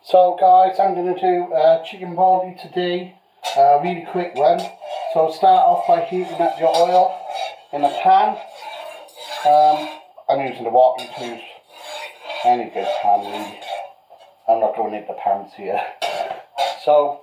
So guys, I'm going to do chicken balti today, really quick one. So start off by heating up your oil in a pan. I'm using the water, you can use any good pan really. I'm not going into pans here. So,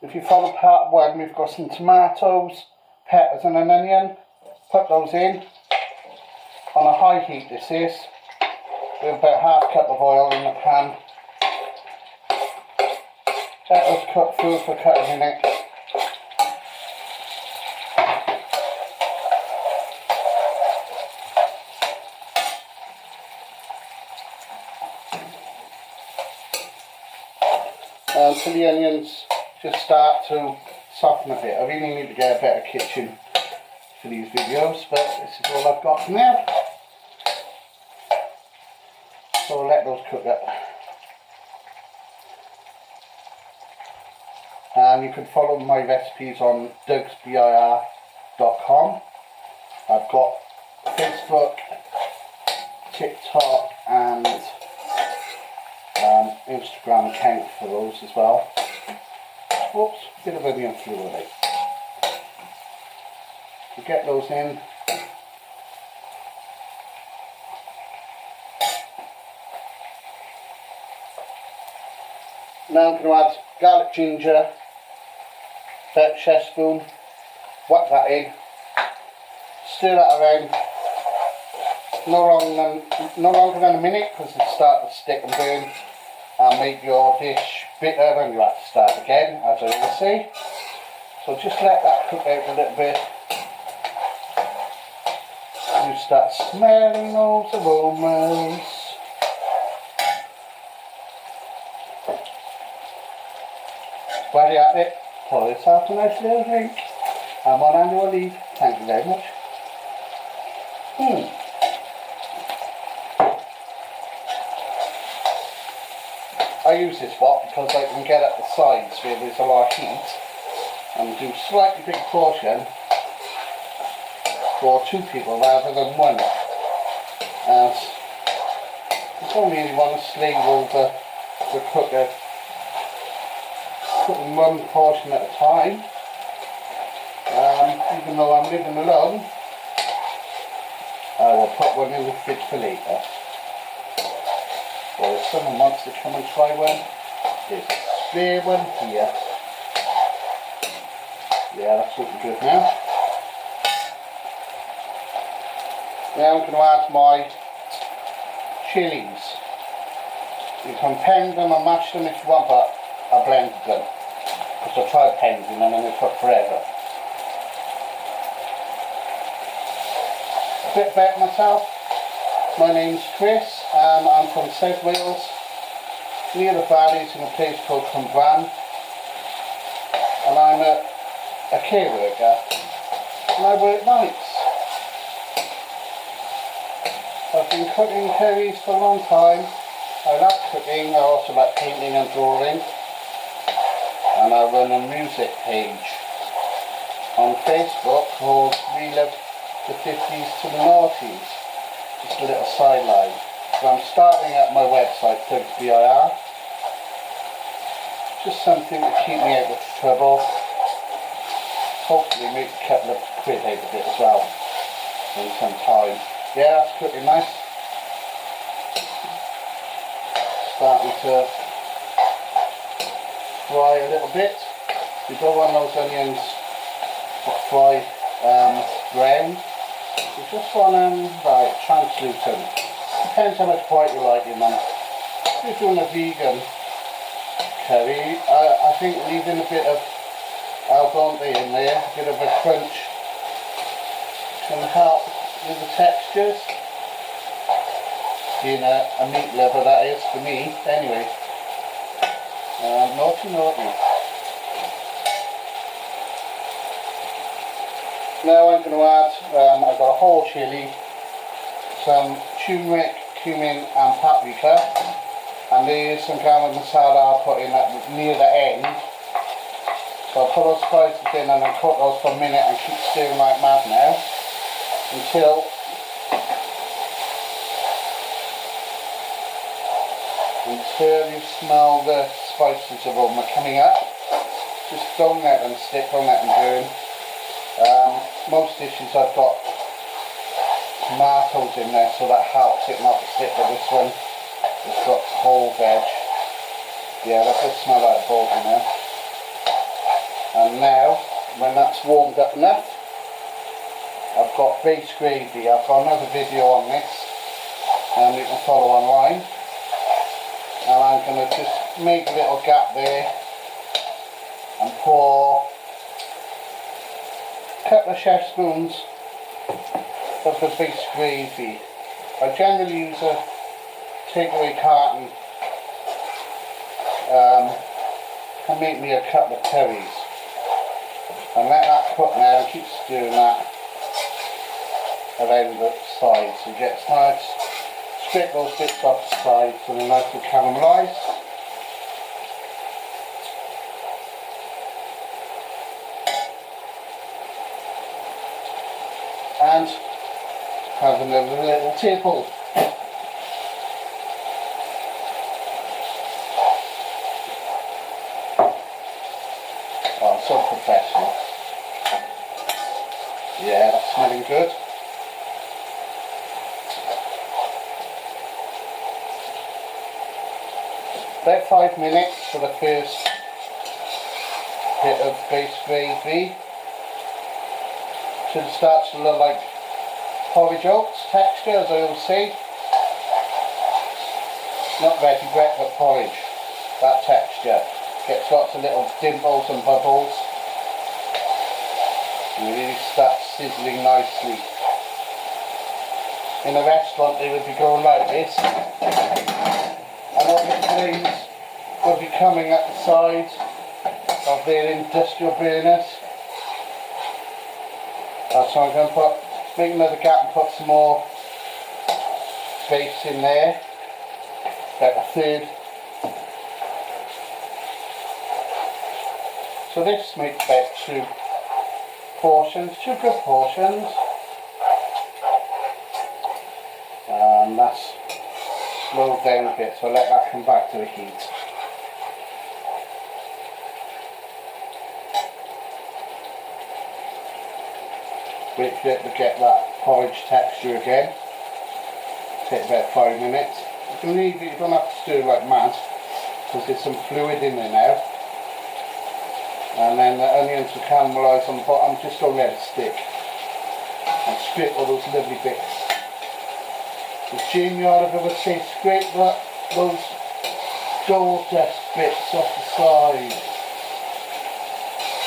if you follow part one, we've got some tomatoes, peppers and an onion. Put those in. On a high heat this is. With about half a cup of oil in the pan. Let those cook through for a couple of minutes. Until the onions just start to soften a bit. I really need to get a better kitchen for these videos, but this is all I've got for now. So I'll let those cook up. And you can follow my recipes on dougsbir.com. I've got Facebook, TikTok and Instagram account for those as well. Whoops, bit of onion fluid. So get those in. Now I'm going to add garlic ginger, about a chef spoon, whack that in, stir that around, no longer than a minute because it starts to stick and burn and make your dish bitter and you have to start again, as I always say. So just let that cook out a little bit. You start smelling those aromas. While you're at it, pour yourself a nice little drink. I'm on annual leave, thank you very much. I use this pot because I can get at the sides where there's a lot of heat and do slightly big portion for two people rather than one. As you don't really want to slave over the cooker. Cooking one portion at a time. Even though I'm living alone, I will put one in the fridge for later. Or if someone wants to come and try one, there's a spare one here. Yeah, that's looking good now. Now I'm going to add my chilies. You can pound them and mash them if you want, but I blended them because I tried pounding them and they took forever. A bit about myself. My name's Chris and I'm from South Wales, near the valleys in a place called Cwmbran, and I'm a care worker and I work nights. I've been cooking curries for a long time. I love cooking, I also like painting and drawing. And I run a music page on Facebook called Relive the 50s to the Noughties. Just a little sideline. So I'm starting at my website, dougsbir. Just something to keep me out of trouble. Hopefully make a couple of quid out of it as well in some time. Yeah, that's cooking nice. Starting to fry a little bit. You don't want those onions to fry brown. You just want them right, translucent. Depends how much white you like in them. If you're doing a vegan curry, I think leaving a bit of al dente in there, a bit of a crunch, can help with the textures. Being a meat lover, that is for me anyway. Naughty. Now I'm going to add, I've got a whole chilli, some turmeric, cumin and paprika, and there's some garam masala I'll put in at near the end. So I'll put those spices in and then cook those for a minute and keep stirring like mad now until until you smell the spices aroma coming up. Just don't let them stick, don't let them burn. Most dishes I've got tomatoes in there, so that helps it not to stick, but this one has got whole veg. Yeah, that does smell like Balti now. And now, when that's warmed up enough, I've got base gravy. I've got another video on this, and you can follow online. And I'm going to just make a little gap there and pour a couple of chef spoons of the base gravy. I generally use a takeaway carton and make me a couple of curries. And let that cook now and keep stirring that around the sides so it gets nice. Strip those bits off the sides so they're nice and caramelised. And have another little tipple. Oh, so professional. Yeah, that's smelling good. About 5 minutes for the first bit of base gravy. Till it starts to look like porridge oats texture, as I always say. Not veggie bread, but porridge. That texture. Gets lots of little dimples and bubbles. And it really starts sizzling nicely. In a restaurant they would be going like this. And all the flames will be coming at the sides of their industrial burners. So I'm going to make another gap and put some more base in there, about a third. So this makes about 2 portions, 2 good portions. And that's slowed down a bit, so let that come back to the heat. Wait for it to get that porridge texture again. Take about 5 minutes. You can leave it, you don't have to stir like mad, because there's some fluid in there now. And then the onions will caramelise on the bottom, just don't let it stick. And scrape all those lovely bits. As Jamie Oliver would say, scrape those gorgeous bits off the side.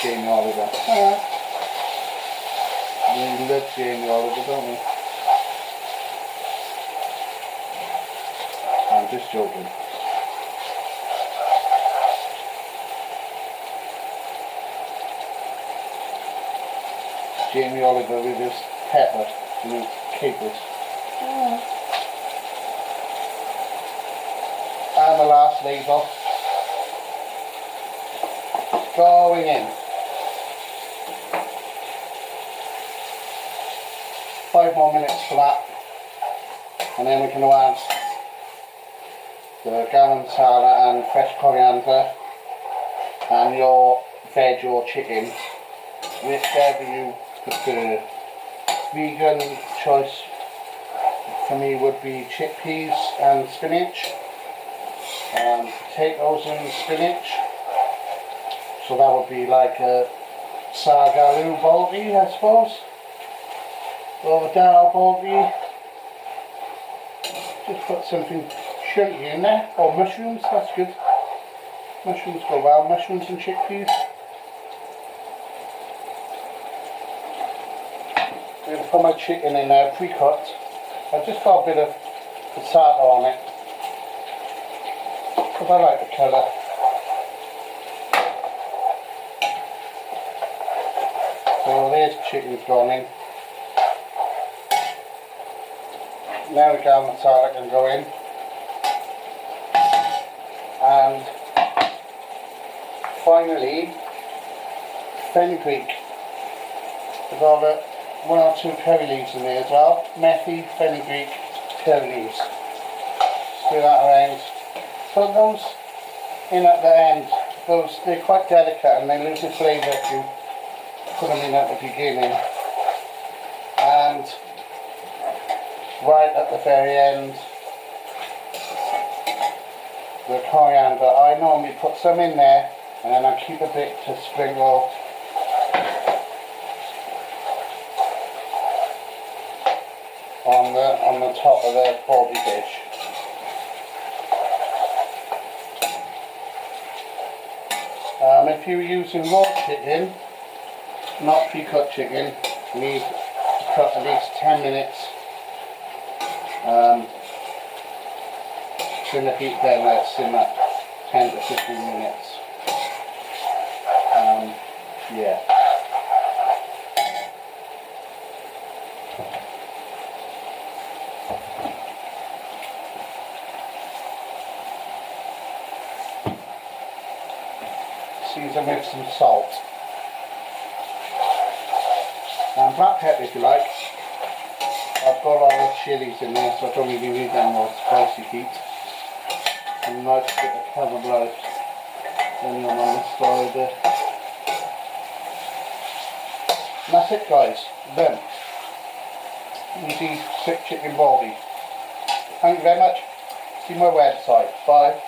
Jamie Oliver. We love Jamie Oliver, don't we? I'm just joking. Jamie Oliver with his pepper and his capers. And the last label. Going in. 5 more minutes for that, and then we can add the garam masala and fresh coriander and your veg or chicken, whichever you prefer. Vegan choice for me would be chickpeas and spinach, potatoes and spinach, so that would be like a sargaloo Balti, I suppose. Or dal Balti. Just put something chunky in there, or mushrooms, that's good. Mushrooms go well, mushrooms and chickpeas. I'm going to put my chicken in there pre-cooked. I've just got a bit of potato on it, because I like the colour. So there's chicken's gone in. Now the garam masala can go in, and finally fenugreek. I've got 1 or 2 curry leaves in there as well. Methi, fenugreek, curry leaves. Stir that around put those in at the end. They're quite delicate and they lose their flavour if you put them in at the beginning. And right at the very end, the coriander. I normally put some in there and then I keep a bit to sprinkle on the top of the balti dish. If you're using raw chicken, not pre-cut chicken, you need to cook at least 10 minutes. Turn the heat down, let it simmer 10 to 15 minutes. Yeah. Season with some salt. And black pepper if you like. I've got all the chilies in there, so I don't really need them more spicy heat. And nice bit of caramelized onion on the side there. And that's it guys, done. Easy chicken balti. Thank you very much. See my website. Bye.